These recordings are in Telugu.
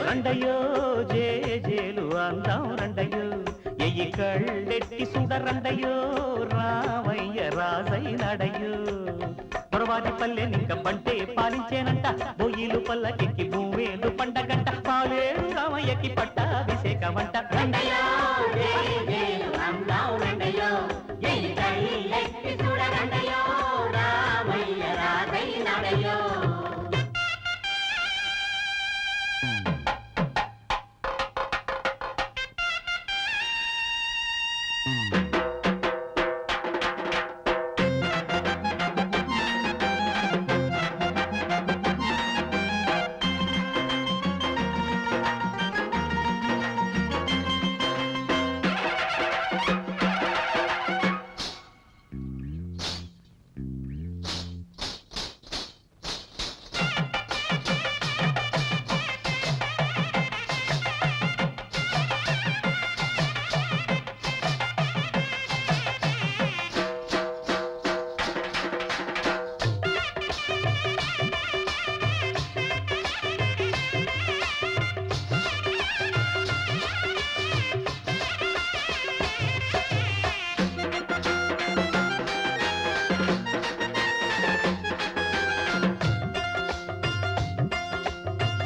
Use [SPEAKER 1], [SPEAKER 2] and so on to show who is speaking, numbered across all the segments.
[SPEAKER 1] రండయో జేజేలు అందాం రండయో ఎయ్యి కళ్ళెట్టి సుడరండయో రామయ్య రాజై నడయో పొరవాటి పల్లె నింక పంటే పాలించేనంట బొయ్యిలు పల్లకెక్కి భూమేలు పండగంట పాలేరు రామయ్యకి పట్టాభిషేకమంట రండయో జేజేలు అందాం రండయో ఎయ్యి కళ్ళెట్టి సుడరండయో రామయ్య రాజై నడయో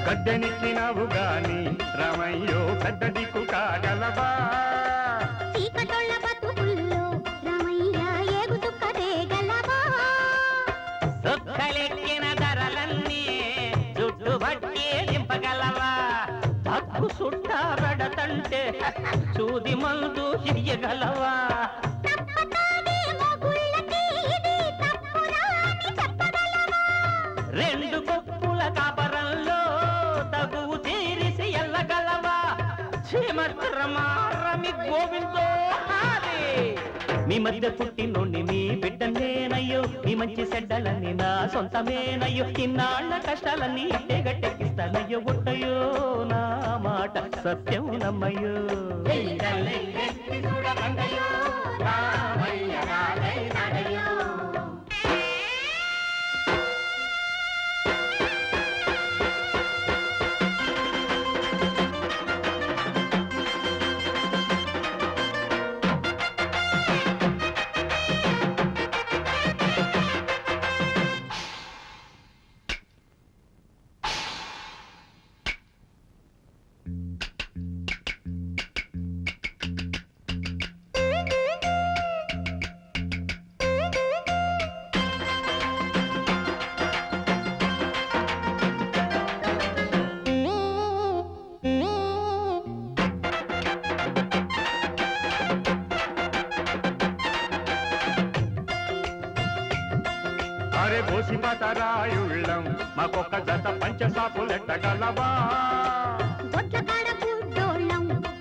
[SPEAKER 1] గద్దెనెక్కినావు గాని రామయ్యో పెద్ద దిక్కు కాగలవా
[SPEAKER 2] చీకటొళ్ళ బతుకుల్లో రామయ్య ఏగు తుక్కదేగలవా
[SPEAKER 1] దుఃఖలెక్కిన ధరలన్నీ చుట్టుబట్టి దింపగలవా తగ్గు సుట్టా పెడతంటే చూది మందు ఇయ్యగలవా రెండు కొప్పుల కాపరంలో తగువు తీరిసి ఎల్లగలవా శ్రీమద్రమారమి గోవిందో మీ మధ్య పుట్టినోండి మీ బిడ్డనేనయ్యో మీ మంచి చెడ్డలన్నీ నా సొంతమేనయ్యో ఇన్నాళ్ళ కష్టాలన్నీ ఇట్టే గట్టెక్కిస్తానయ్యో ఒట్టయ్యో నా మాట సత్యం నమ్మయ్యో
[SPEAKER 3] అరే బోసి పతరాయుళ్ళం మాకొక్క జత పంచసాపులెట్టగలవా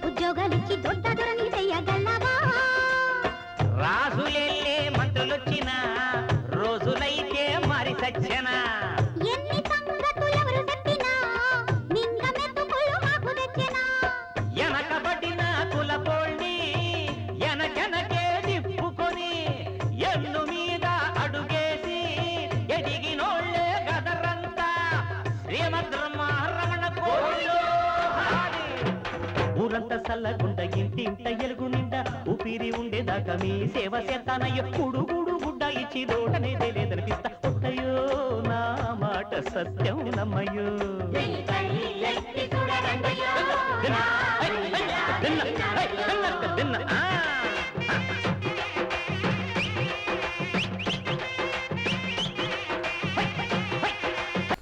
[SPEAKER 2] ఉద్యోగాలిచ్చి దొడ్డ దొరని చెయ్యగలవా
[SPEAKER 1] రాజులెళ్ళే మంత్రులొచ్చినా రోజులైతే మరి సచ్చనా
[SPEAKER 2] ఎన్ని సంగతులెవరు చెప్పినా నింగ మెతుకులు మాకు తెచ్చినా
[SPEAKER 1] ఎనకబడిన కులపోళ్ళి ఎనకెనకే తిప్పుకొని ఎన్ను మీద అడుగేసి ఎదిగినోళ్ళే గదరంతా శ్రీమద్రమారమణ కోళ్ళు ఊరంతా సల్లగుండ ఇంటింట ఎలుగు నిండా ఊపిరి ఉండేదాకా మీ సేవ చేస్తానయ్యో గుడుగుడు గుడ్డ ఇచ్చి రోడనేదే లేదనిపిస్తా ఒట్టయ్యో నా మాట సత్యం నమ్మయ్యో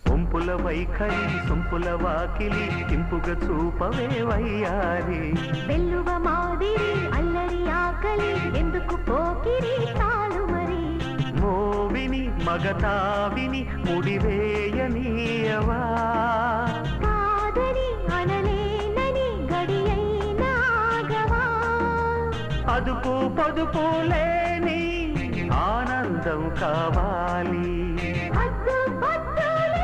[SPEAKER 1] సొంపుల వైఖరి సొంపుల వాకిలి ఇంపుగా చూపవే వయ్యారి
[SPEAKER 2] వెల్లువ మాదిరి అల్లరి ఆకలి ఎందుకు పోకిరి తాను మరి
[SPEAKER 1] మోవిని మగతావిని ముడివేయనీయవా
[SPEAKER 2] కాదని అనలేనని గడియైనాగవా
[SPEAKER 1] అదుపు పొదుపు లేని ఆనందం కావాలి